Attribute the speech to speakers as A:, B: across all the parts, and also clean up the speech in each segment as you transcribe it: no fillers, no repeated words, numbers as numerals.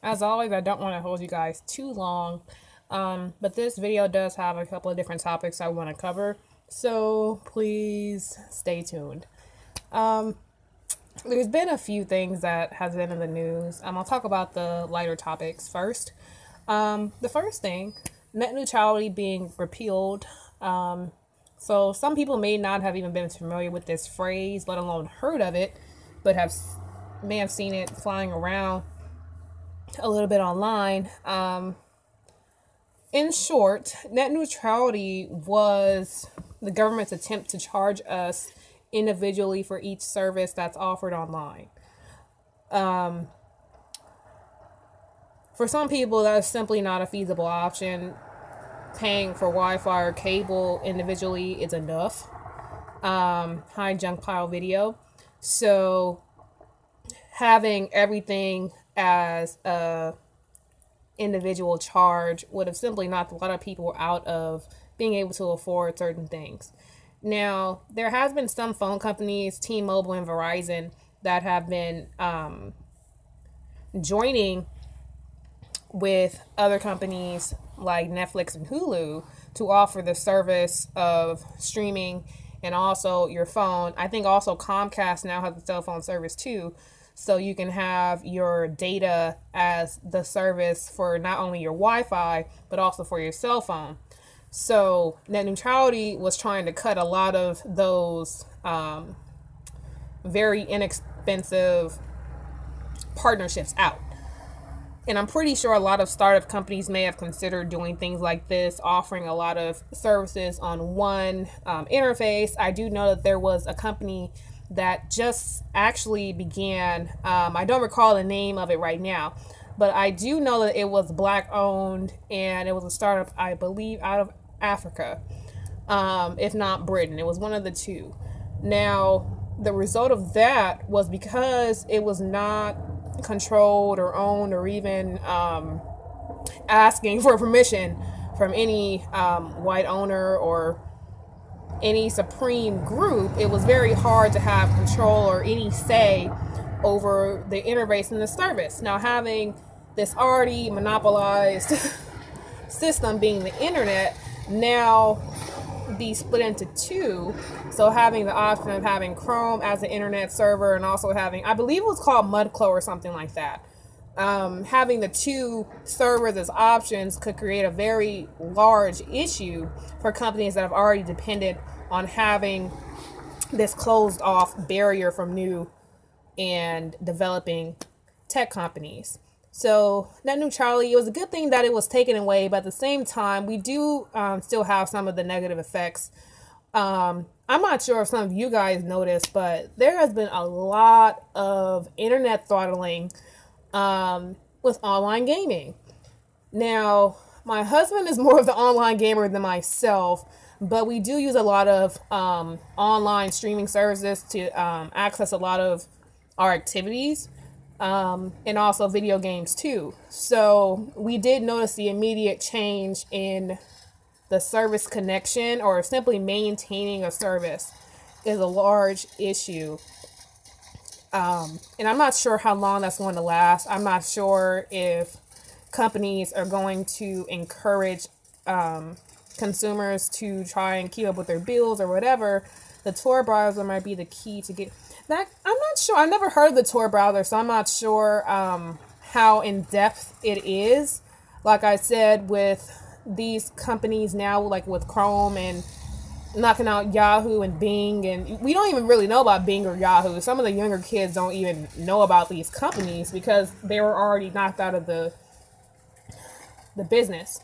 A: As always, I don't want to hold you guys too long, but this video does have a couple of different topics I want to cover, so please stay tuned. There's been a few things that has been in the news. I'll talk about the lighter topics first. The first thing, net neutrality being repealed. So some people may not have even been familiar with this phrase, let alone heard of it, but may have seen it flying around a little bit online. In short, net neutrality was the government's attempt to charge us individually for each service that's offered online. For some people, that's simply not a feasible option. Paying for Wi-Fi or cable individually is enough. High junk pile video. So having everything as a individual charge would have simply knocked a lot of people out of being able to afford certain things. Now, there has been some phone companies, T-Mobile and Verizon, that have been joining with other companies like Netflix and Hulu to offer the service of streaming and also your phone. I think also Comcast now has a cell phone service too. So you can have your data as the service for not only your Wi-Fi, but also for your cell phone. So net neutrality was trying to cut a lot of those very inexpensive partnerships out. And I'm pretty sure a lot of startup companies may have considered doing things like this, offering a lot of services on one interface. I do know that there was a company that just actually began, I don't recall the name of it right now, but I do know that it was Black owned and it was a startup, I believe, out of Africa, if not Britain. It was one of the two. Now, the result of that was because it was not controlled or owned or even asking for permission from any white owner or any supreme group, it was very hard to have control or any say over the interface and the service. Now, having this already monopolized system being the internet now be split into two, so having the option of having Chrome as an internet server and also having, I believe it was called Mudclow or something like that, having the two servers as options could create a very large issue for companies that have already depended on having this closed off barrier from new and developing tech companies. So net neutrality, it was a good thing that it was taken away, but at the same time, we do still have some of the negative effects. I'm not sure if some of you guys noticed, but there has been a lot of internet throttling with online gaming. Now, my husband is more of the online gamer than myself, but we do use a lot of online streaming services to access a lot of our activities. And also video games too. So we did notice the immediate change in the service connection, or simply maintaining a service is a large issue. And I'm not sure how long that's going to last. I'm not sure if companies are going to encourage consumers to try and keep up with their bills or whatever. The Tor browser might be the key to get that. I'm not sure. I've never heard of the Tor browser, so I'm not sure how in depth it is. Like I said, with these companies now, like with Chrome and knocking out Yahoo and Bing, and we don't even really know about Bing or Yahoo. Some of the younger kids don't even know about these companies because they were already knocked out of the business.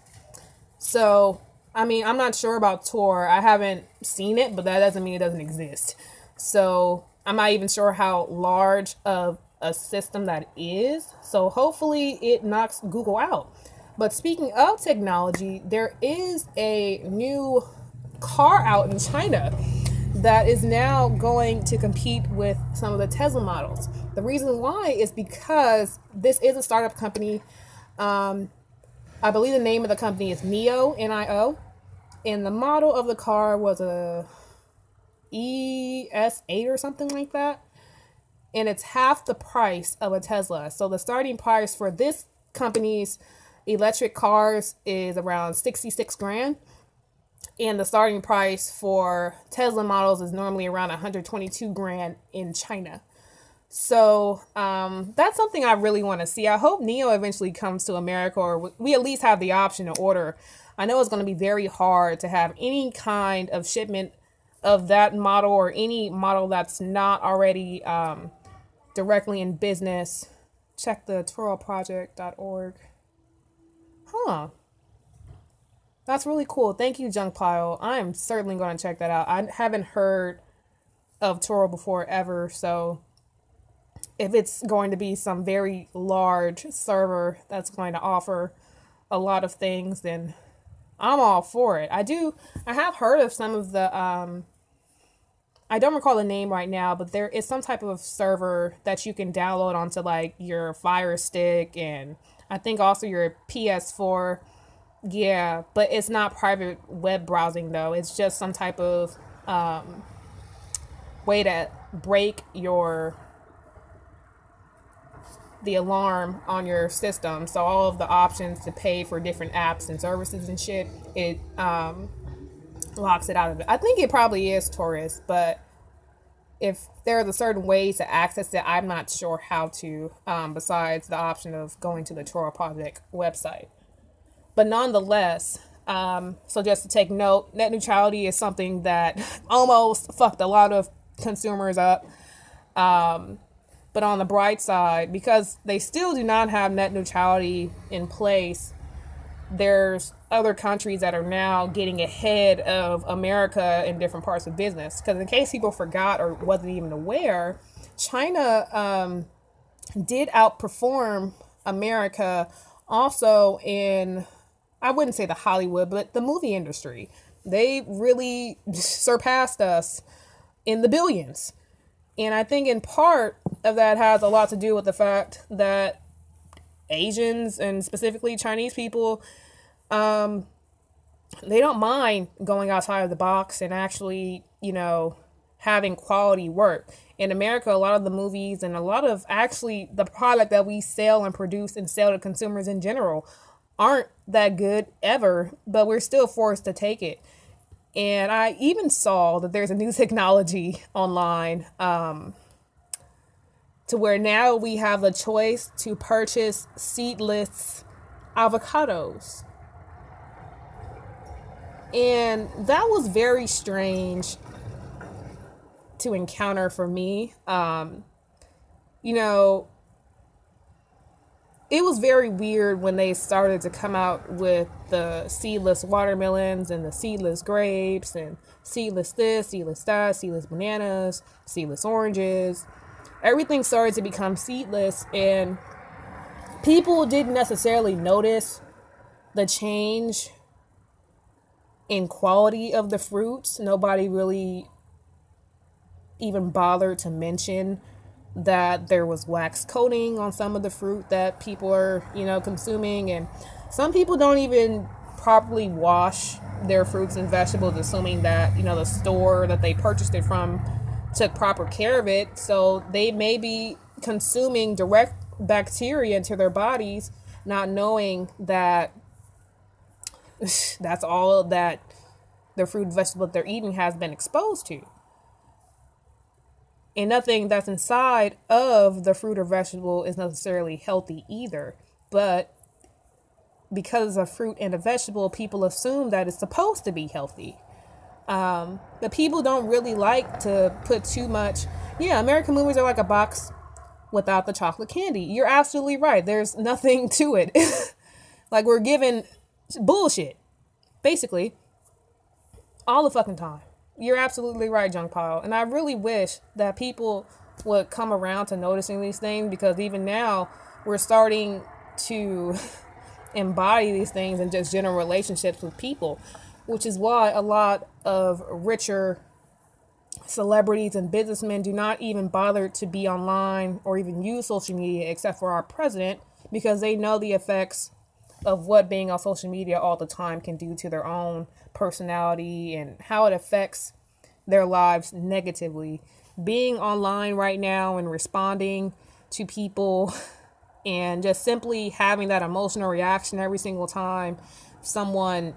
A: So, I mean, I'm not sure about Tor. I haven't seen it, but that doesn't mean it doesn't exist. So I'm not even sure how large of a system that is. So hopefully it knocks Google out. But speaking of technology, there is a new car out in China that is now going to compete with some of the Tesla models. The reason why is because this is a startup company. I believe the name of the company is NIO, N-I-O. And the model of the car was a ES8 or something like that. And it's half the price of a Tesla. So the starting price for this companies, electric cars is around 66 grand. And the starting price for Tesla models is normally around 122 grand in China. So that's something I really want to see. I hope NIO eventually comes to America, or we at least have the option to order. I know it's going to be very hard to have any kind of shipment of that model or any model that's not already directly in business. Check the twirlproject.org. Huh. That's really cool. Thank you, Junk Pile. I'm certainly going to check that out. I haven't heard of Toro before ever, so if it's going to be some very large server that's going to offer a lot of things, then I'm all for it. I have heard of some of the, I don't recall the name right now, but there is some type of server that you can download onto like your Fire Stick and I think also your PS4. Yeah, but it's not private web browsing though. It's just some type of way to break the alarm on your system. So all of the options to pay for different apps and services and shit, it locks it out of it. I think it probably is Taurus, but if there's a certain way to access it, I'm not sure how to, besides the option of going to the Toro Project website. But nonetheless, so just to take note, net neutrality is something that almost fucked a lot of consumers up. But on the bright side, because they still do not have net neutrality in place, there's other countries that are now getting ahead of America in different parts of business. Because in case people forgot or wasn't even aware, China did outperform America also in, I wouldn't say the Hollywood, but the movie industry. They really surpassed us in the billions. And I think in part of that has a lot to do with the fact that Asians and specifically Chinese people, they don't mind going outside of the box and actually, having quality work. In America, a lot of the movies and a lot of actually the product that we sell and produce and sell to consumers in general aren't that good ever, but we're still forced to take it. And I even saw that there's a new technology online to where now we have a choice to purchase seedless avocados. And that was very strange to encounter for me. It was very weird when they started to come out with the seedless watermelons and the seedless grapes and seedless this, seedless that, seedless bananas, seedless oranges. Everything started to become seedless, and people didn't necessarily notice the change in quality of the fruits. Nobody really even bothered to mention that there was wax coating on some of the fruit that people are, consuming. And some people don't even properly wash their fruits and vegetables, assuming that, the store that they purchased it from took proper care of it. So they may be consuming direct bacteria into their bodies, not knowing that that's all that the fruit and vegetable that they're eating has been exposed to. And nothing that's inside of the fruit or vegetable is necessarily healthy either. But because it's a fruit and a vegetable, people assume that it's supposed to be healthy. But people don't really like to put too much. Yeah, American movies are like a box without the chocolate candy. You're absolutely right. There's nothing to it. Like, we're given bullshit, basically, all the fucking time. You're absolutely right, Junk Pile. And I really wish that people would come around to noticing these things, because even now we're starting to embody these things in just general relationships with people, which is why a lot of richer celebrities and businessmen do not even bother to be online or even use social media, except for our president, because they know the effects of what being on social media all the time can do to their own personality and how it affects their lives negatively. Being online right now and responding to people And just simply having that emotional reaction every single time someone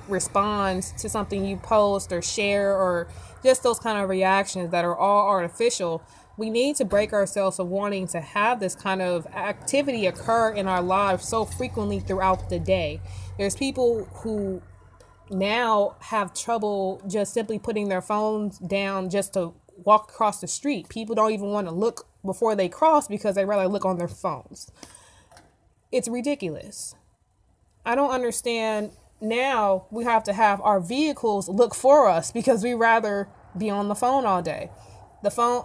A: responds to something you post or share, or just those kind of reactions that are all artificial. We need to break ourselves of wanting to have this kind of activity occur in our lives so frequently throughout the day. There's people who now have trouble just simply putting their phones down just to walk across the street. People don't even want to look before they cross because they rather look on their phones. It's ridiculous. I don't understand. Now we have to have our vehicles look for us because we rather be on the phone all day.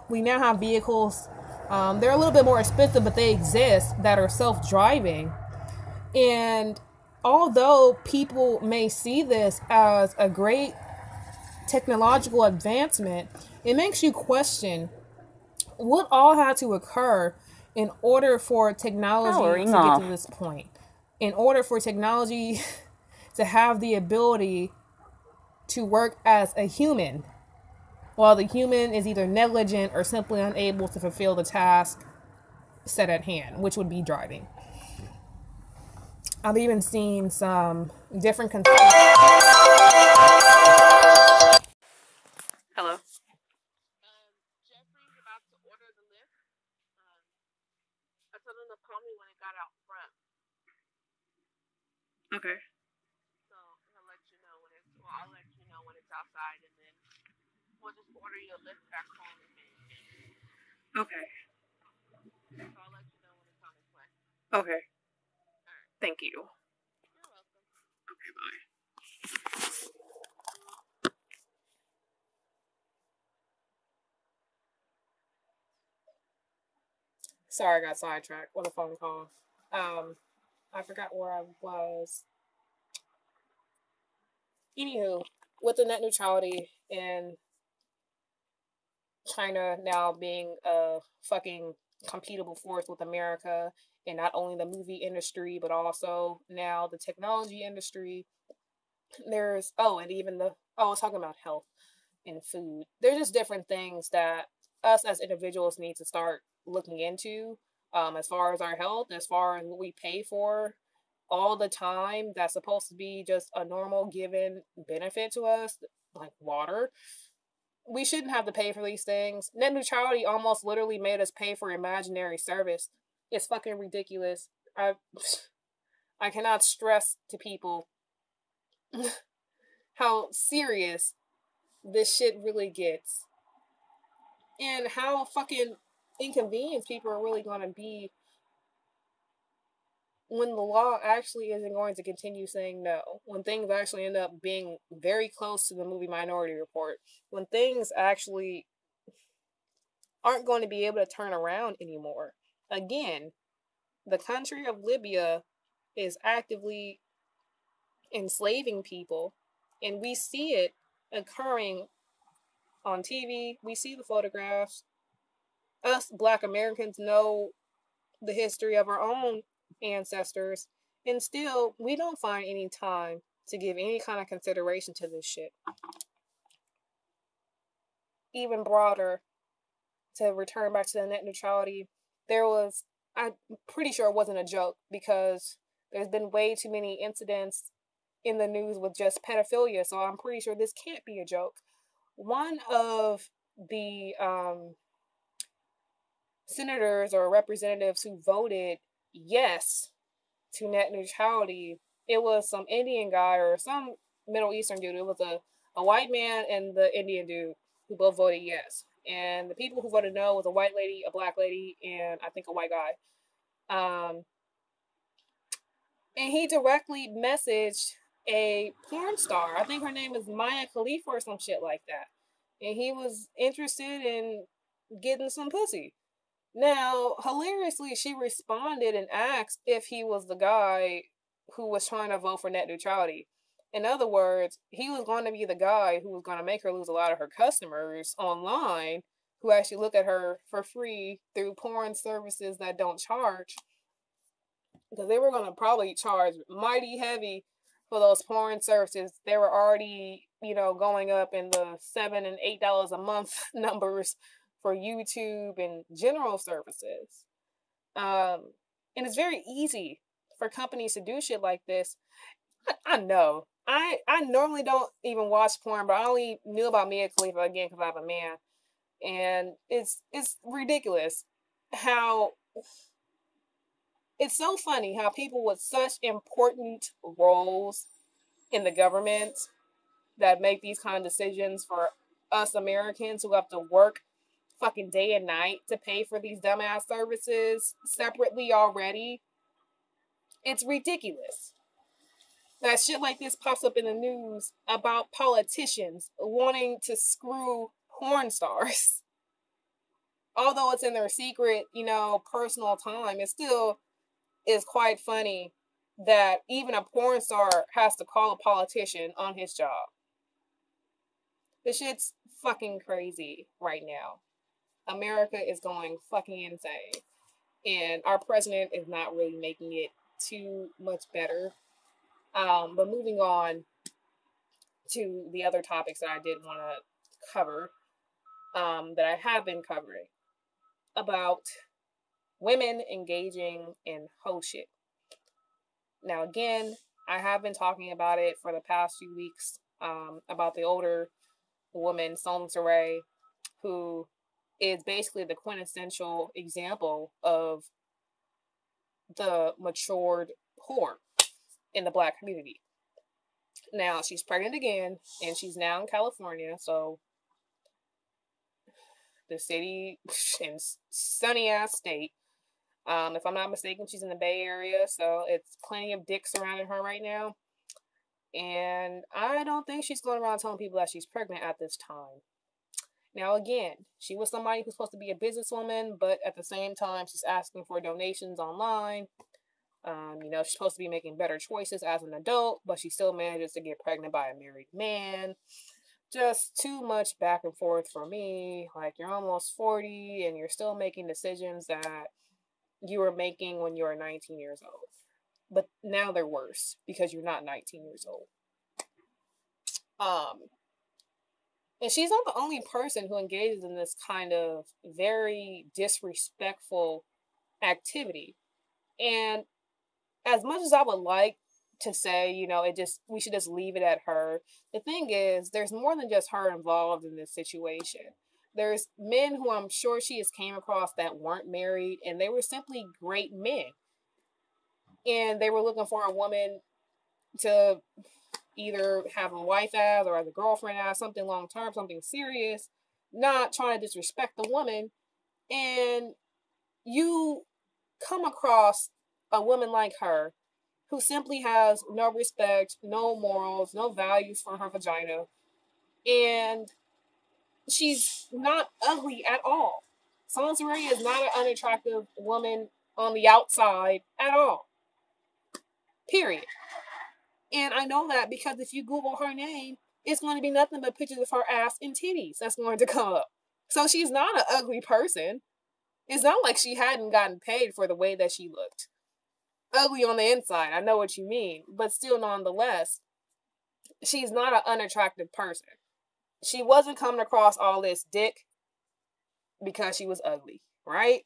A: We now have vehicles, they're a little bit more expensive, but they exist, that are self-driving. And although people may see this as a great technological advancement, it makes you question what all had to occur in order for technology to get to this point. In order for technology to have the ability to work as a human, while the human is either negligent or simply unable to fulfill the task set at hand, which would be driving. I've even seen some different Hello. Jeffrey's about to order the lift. I told him to call me when it got out front. Okay. So I'll let you know when it's outside, and then we'll just order you a lift back home in a minute. Okay. So I'll let you know when it's on its way. Okay. All right. Thank you. You're welcome. Okay, bye. Sorry, I got sidetracked with a phone call. I forgot where I was. Anywho, with the net neutrality and China now being a fucking competitive force with America, and not only the movie industry, but also now the technology industry. And even I was talking about health and food. There's just different things that us as individuals need to start looking into, as far as our health, as far as what we pay for all the time, that's supposed to be just a normal given benefit to us, like water. We shouldn't have to pay for these things. Net neutrality almost literally made us pay for imaginary service. It's fucking ridiculous. I cannot stress to people how serious this shit really gets, and how fucking inconvenienced people are really going to be when the law actually isn't going to continue saying no, when things actually end up being very close to the movie Minority Report, when things actually aren't going to be able to turn around anymore. Again, the country of Libya is actively enslaving people, and we see it occurring on TV. We see the photographs. Us Black Americans know the history of our own ancestors, and still we don't find any time to give any kind of consideration to this shit. Even broader, to return back to the net neutrality, I'm pretty sure it wasn't a joke, because there's been way too many incidents in the news with just pedophilia, so I'm pretty sure this can't be a joke. One of the senators or representatives who voted yes to net neutrality, it was some Indian guy or some Middle Eastern dude. It was a white man and the Indian dude who both voted yes. And the people who voted no was a white lady, a black lady, and I think a white guy. And he directly messaged a porn star. I think her name is Maya Khalifa or some shit like that. And he was interested in getting some pussy. Now, hilariously, she responded and asked if he was the guy who was trying to vote for net neutrality. In other words, he was going to be the guy who was going to make her lose a lot of her customers online, who actually look at her for free through porn services that don't charge. Because they were going to probably charge mighty heavy for those porn services. They were already, going up in the $7 and $8 a month numbers for YouTube and general services. And it's very easy for companies to do shit like this. I know. I normally don't even watch porn, but I only knew about Mia Khalifa again because I'm a man. And it's ridiculous how it's so funny how people with such important roles in the government that make these kind of decisions for us Americans who have to work fucking day and night to pay for these dumbass services separately already. It's ridiculous that shit like this pops up in the news about politicians wanting to screw porn stars. Although it's in their secret, personal time, it still is quite funny that even a porn star has to call a politician on his job. This shit's fucking crazy right now. America is going fucking insane. And our president is not really making it too much better. But moving on to the other topics that I did want to cover, that I have been covering, about women engaging in hoe shit. Now, again, I have been talking about it for the past few weeks, about the older woman, SONCERAE, who is basically the quintessential example of the matured whore in the Black community. Now, she's pregnant again, and she's now in California, so the city and sunny-ass state. If I'm not mistaken, she's in the Bay Area, so it's plenty of dick surrounding her right now. And I don't think she's going around telling people that she's pregnant at this time. Now, again, she was somebody who's supposed to be a businesswoman, but at the same time, she's asking for donations online. She's supposed to be making better choices as an adult, but she still manages to get pregnant by a married man. Just too much back and forth for me. Like, you're almost 40 and you're still making decisions that you were making when you were 19 years old. But now they're worse because you're not 19 years old. And she's not the only person who engages in this kind of very disrespectful activity. And as much as I would like to say, we should just leave it at her, the thing is, there's more than just her involved in this situation. There's men who I'm sure she has came across that weren't married, and they were simply great men. And they were looking for a woman to either have a wife as or as a girlfriend as, something long-term, something serious, not trying to disrespect the woman. And you come across a woman like her who simply has no respect, no morals, no values for her vagina. And she's not ugly at all. SONCERAE is not an unattractive woman on the outside at all. Period. And I know that because if you Google her name, it's going to be nothing but pictures of her ass and titties that's going to come up. So she's not an ugly person. It's not like she hadn't gotten paid for the way that she looked. Ugly on the inside, I know what you mean. But still, nonetheless, she's not an unattractive person. She wasn't coming across all this dick because she was ugly, right?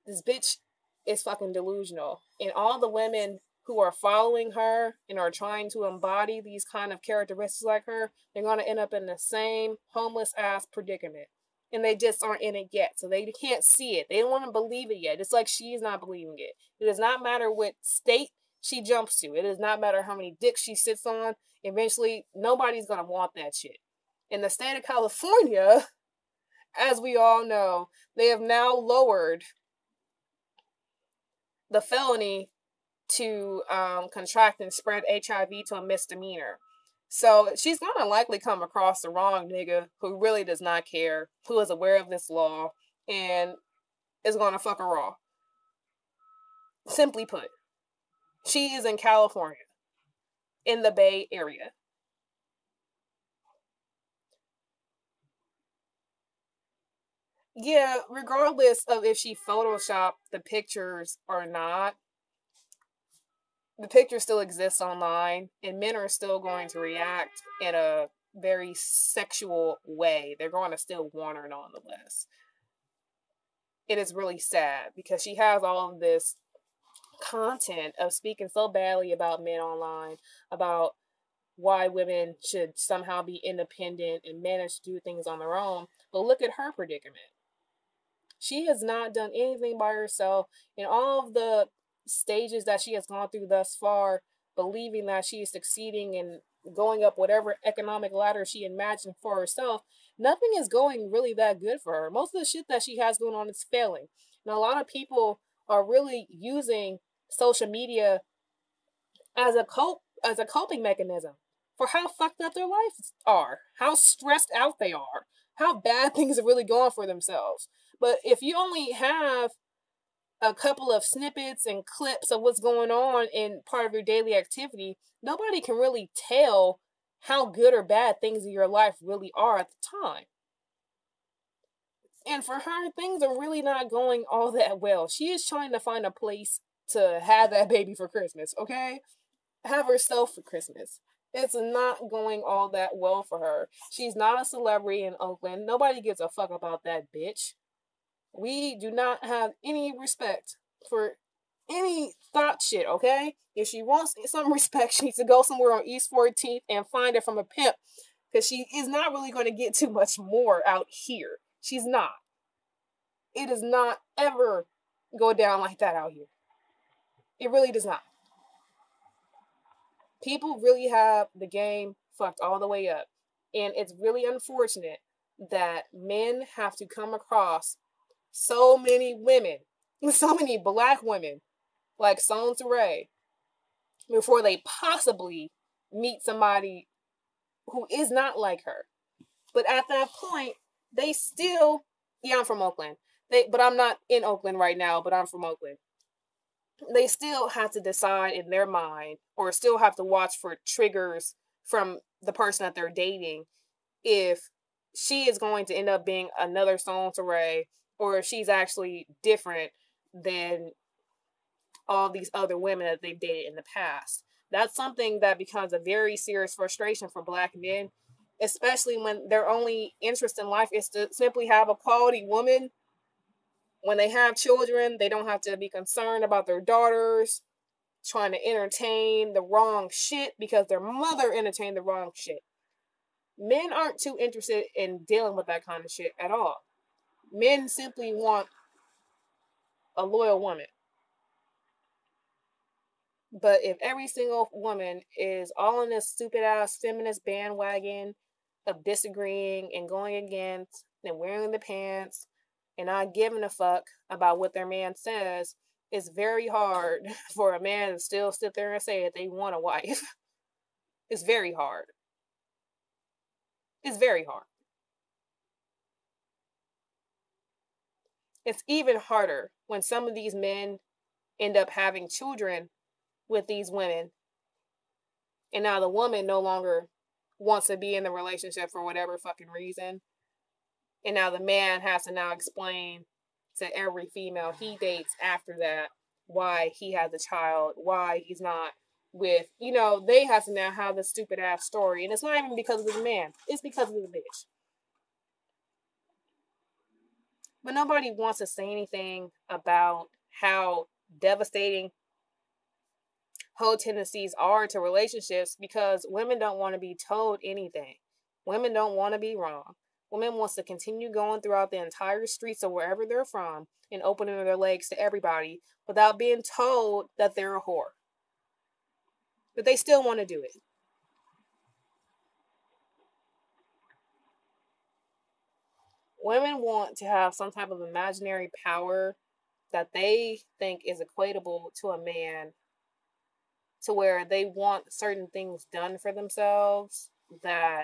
A: This bitch is fucking delusional. And all the women who are following her and are trying to embody these kind of characteristics like her, they're going to end up in the same homeless ass predicament. And they just aren't in it yet. So they can't see it. They don't want to believe it yet. It's like she's not believing it. It does not matter what state she jumps to. It does not matter how many dicks she sits on. Eventually, nobody's going to want that shit. In the state of California, as we all know, they have now lowered the felony to contract and spread HIV to a misdemeanor. So she's going to likely come across the wrong nigga who really does not care, who is aware of this law, and is going to fuck her raw. Simply put, she is in California, in the Bay Area. Yeah, regardless of if she photoshopped the pictures or not, the picture still exists online, and men are still going to react in a very sexual way. They're going to still want her nonetheless. it is really sad because she has all of this content of speaking so badly about men online, about why women should somehow be independent and manage to do things on their own. But look at her predicament. She has not done anything by herself in all of the stages that she has gone through thus far, believing that she is succeeding and going up whatever economic ladder she imagined for herself. Nothing is going really that good for her. Most of the shit that she has going on is failing. And a lot of people are really using social media as a coping mechanism for how fucked up their lives are, how stressed out they are, how bad things are really going for themselves. But if you only have a couple of snippets and clips of what's going on in part of your daily activity, nobody can really tell how good or bad things in your life really are at the time. And for her, things are really not going all that well. She is trying to find a place to have that baby for Christmas, okay? Have herself for Christmas. It's not going all that well for her. She's not a celebrity in Oakland. Nobody gives a fuck about that bitch. We do not have any respect for any thought shit, okay? If she wants some respect, she needs to go somewhere on East 14th and find it from a pimp. Because she is not really going to get too much more out here. She's not. It does not ever go down like that out here. It really does not. People really have the game fucked all the way up. And it's really unfortunate that men have to come across so many women, so many black women, like SONCERAE, before they possibly meet somebody who is not like her. But at that point, they still, yeah, I'm from Oakland. But I'm not in Oakland right now, but I'm from Oakland. They still have to decide in their mind, or still have to watch for triggers from the person that they're dating, if she is going to end up being another SONCERAE, or if she's actually different than all these other women that they've dated in the past. That's something that becomes a very serious frustration for black men, especially when their only interest in life is to simply have a quality woman. When they have children, they don't have to be concerned about their daughters trying to entertain the wrong shit because their mother entertained the wrong shit. Men aren't too interested in dealing with that kind of shit at all. Men simply want a loyal woman. But if every single woman is all in this stupid ass feminist bandwagon of disagreeing and going against and wearing the pants and not giving a fuck about what their man says, it's very hard for a man to still sit there and say that they want a wife. It's very hard. It's very hard. It's even harder when some of these men end up having children with these women, and now the woman no longer wants to be in the relationship for whatever fucking reason. And now the man has to now explain to every female he dates after that why he has a child, why he's not with, they have to now have this stupid ass story. And it's not even because of the man, it's because of the bitch. But nobody wants to say anything about how devastating whole tendencies are to relationships, because women don't want to be told anything. Women don't want to be wrong. Women wants to continue going throughout the entire streets of wherever they're from and opening their legs to everybody without being told that they're a whore. But they still want to do it. Women want to have some type of imaginary power that they think is equatable to a man, to where they want certain things done for themselves that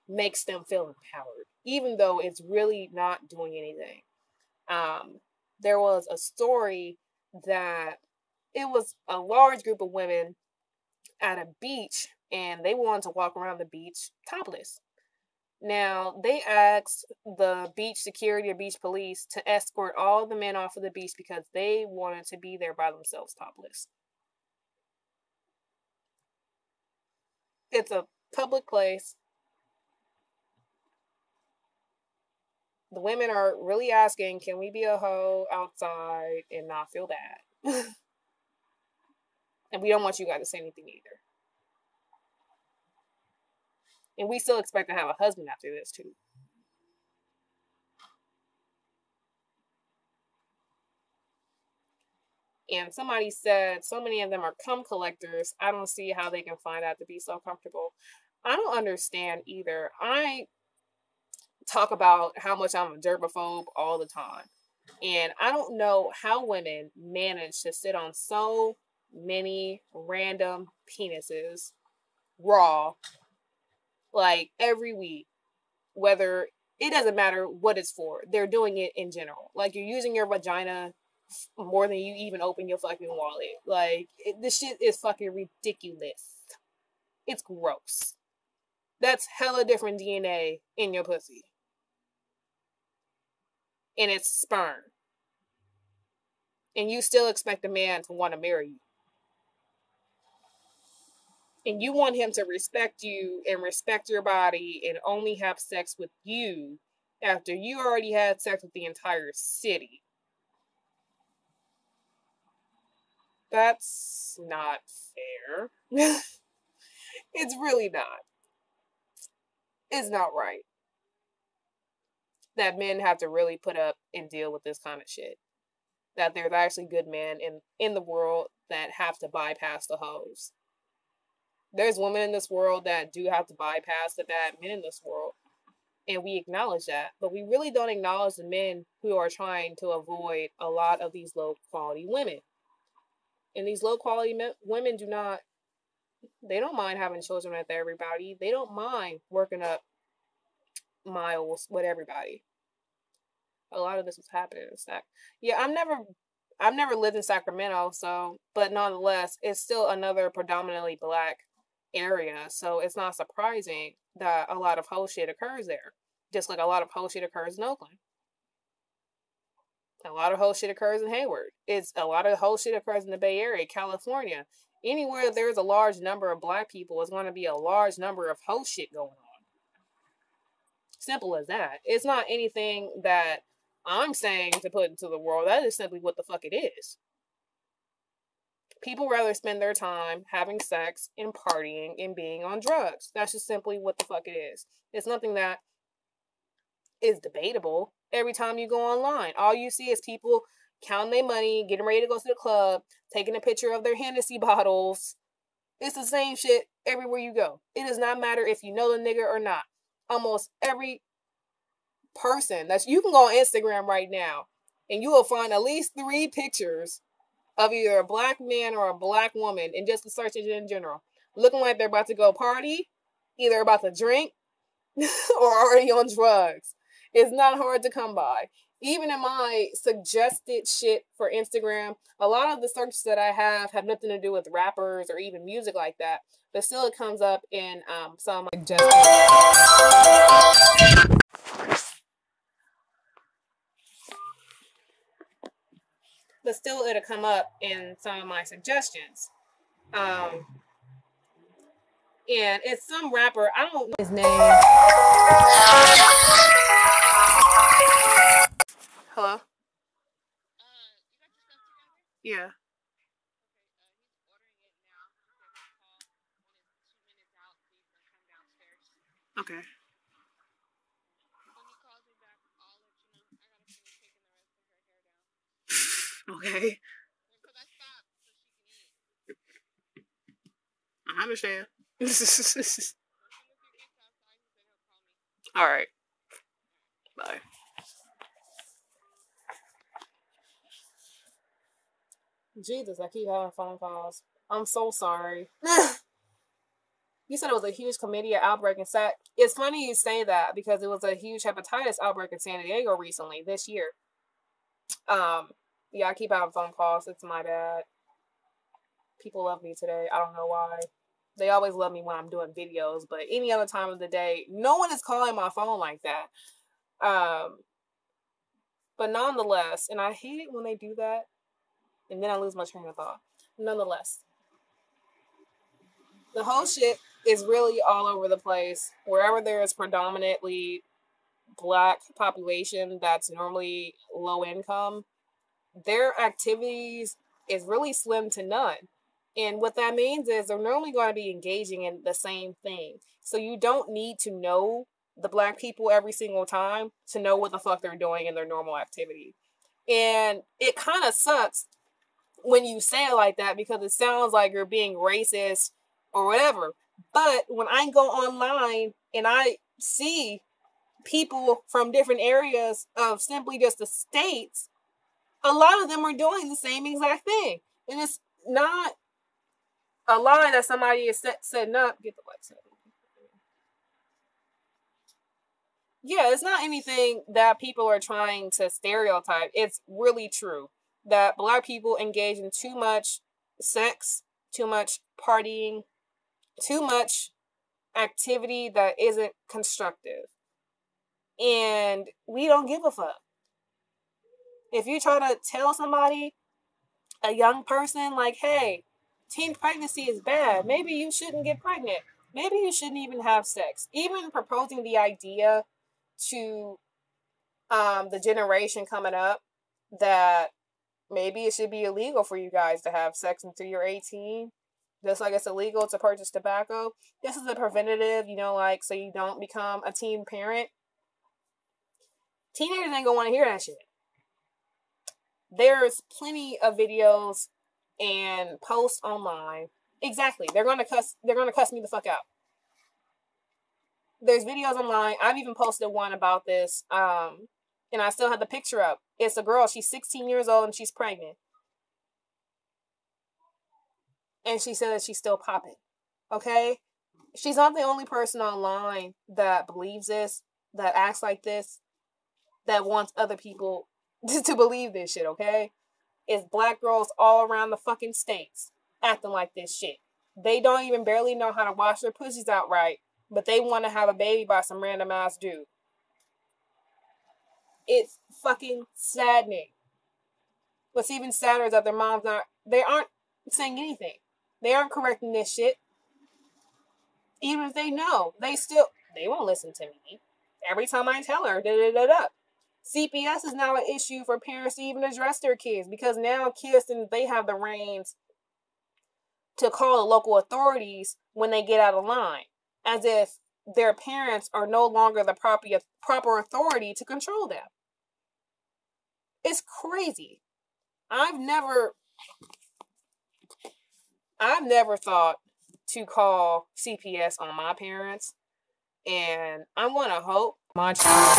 A: makes them feel empowered, even though it's really not doing anything. There was a story that it was a large group of women at a beach, and they wanted to walk around the beach topless. Now, they asked the beach security or beach police to escort all the men off of the beach because they wanted to be there by themselves topless. It's a public place. The women are really asking, can we be a hoe outside and not feel bad? And we don't want you guys to say anything either. And we still expect to have a husband after this, too. And somebody said so many of them are cum collectors. I don't see how they can find out to be so comfortable. I don't understand either. I talk about how much I'm a germaphobe all the time. And I don't know how women manage to sit on so many random penises raw, like every week, whether it doesn't matter what it's for. They're doing it in general. Like, you're using your vagina more than you even open your fucking wallet. Like, this shit is fucking ridiculous. It's gross. That's hella different DNA in your pussy. And it's sperm. And you still expect a man to want to marry you. And you want him to respect you and respect your body and only have sex with you after you already had sex with the entire city. That's not fair. It's really not. It's not right that men have to really put up and deal with this kind of shit. That there's actually good men in the world that have to bypass the hoes. There's women in this world that do have to bypass the bad men in this world. And we acknowledge that. But we really don't acknowledge the men who are trying to avoid a lot of these low-quality women. And these low-quality women they don't mind having children with everybody. They don't mind working up miles with everybody. A lot of this was happening in Sac. Yeah, I've never lived in Sacramento, but nonetheless, it's still another predominantly black area, so it's not surprising that a lot of hoe shit occurs there. Just like a lot of hoe shit occurs in Oakland. A lot of hoe shit occurs in Hayward. A lot of hoe shit occurs in the Bay Area, California. Anywhere there's a large number of black people, is going to be a large number of hoe shit going on. Simple as that. It's not anything that I'm saying to put into the world. That is simply what the fuck it is. People rather spend their time having sex and partying and being on drugs. That's just simply what the fuck it is. It's nothing that is debatable. Every time you go online, all you see is people counting their money, getting ready to go to the club, taking a picture of their Hennessy bottles. It's the same shit everywhere you go. It does not matter if you know the nigga or not. Almost every person you can go on Instagram right now and you will find at least 3 pictures of either a black man or a black woman, and just the search engine in general, looking like they're about to go party, either about to drink or already on drugs. It's not hard to come by. Even in my suggested shit for Instagram, a lot of the searches that I have nothing to do with rappers or even music like that, but still it comes up in some of my suggestions. But still it'll come up in some of my suggestions. And it's some rapper, I don't know his name. Hello? Yeah. Okay. Okay. I understand. All right. Bye. Jesus, I keep having phone calls. I'm so sorry. You said it was a huge chlamydia outbreak in Sac. It's funny you say that because it was a huge hepatitis outbreak in San Diego recently, this year. Yeah, I keep having phone calls. It's my bad. People love me today. I don't know why. They always love me when I'm doing videos, but any other time of the day, no one is calling my phone like that. But nonetheless, and I hate it when they do that, and then I lose my train of thought. Nonetheless, the whole shit is really all over the place. Wherever there is predominantly Black population that's normally low income, their activities is really slim to none. And what that means is they're normally going to be engaging in the same thing. So you don't need to know the Black people every single time to know what the fuck they're doing in their normal activity. And it kind of sucks when you say it like that because it sounds like you're being racist or whatever. But when I go online and I see people from different areas of simply just the states, a lot of them are doing the same exact thing. And it's not a lie that somebody is setting up. Get the lights up. Yeah, it's not anything that people are trying to stereotype. It's really true that Black people engage in too much sex, too much partying, too much activity that isn't constructive. And we don't give a fuck. If you try to tell somebody, a young person, like, hey, teen pregnancy is bad, maybe you shouldn't get pregnant, maybe you shouldn't even have sex, even proposing the idea to the generation coming up that maybe it should be illegal for you guys to have sex until you're 18, just like it's illegal to purchase tobacco. This is a preventative, like, so you don't become a teen parent. Teenagers ain't gonna want to hear that shit. There's plenty of videos and posts online. Exactly. They're gonna cuss me the fuck out. There's videos online. I've even posted one about this. And I still have the picture up. It's a girl. She's 16 years old and she's pregnant. And she said that she's still popping. Okay? She's not the only person online that believes this, that acts like this, that wants other people to believe this shit, okay? It's Black girls all around the fucking states acting like this shit. They don't even barely know how to wash their pussies out right, but they want to have a baby by some random ass dude. It's fucking saddening. What's even sadder is that their moms they aren't saying anything. They aren't correcting this shit. Even if they know, they won't listen to me. Every time I tell her, CPS is now an issue for parents to even address their kids because now kids think they have the reins to call the local authorities when they get out of line, as if their parents are no longer the proper authority to control them. It's crazy. I've never thought to call CPS on my parents, and I'm gonna hope my child.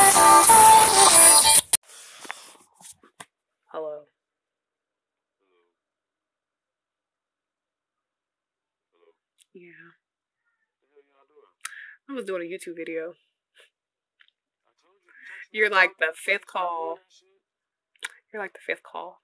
A: Hello. Yeah. I was doing a YouTube video. You're like the fifth call. You're like the fifth call.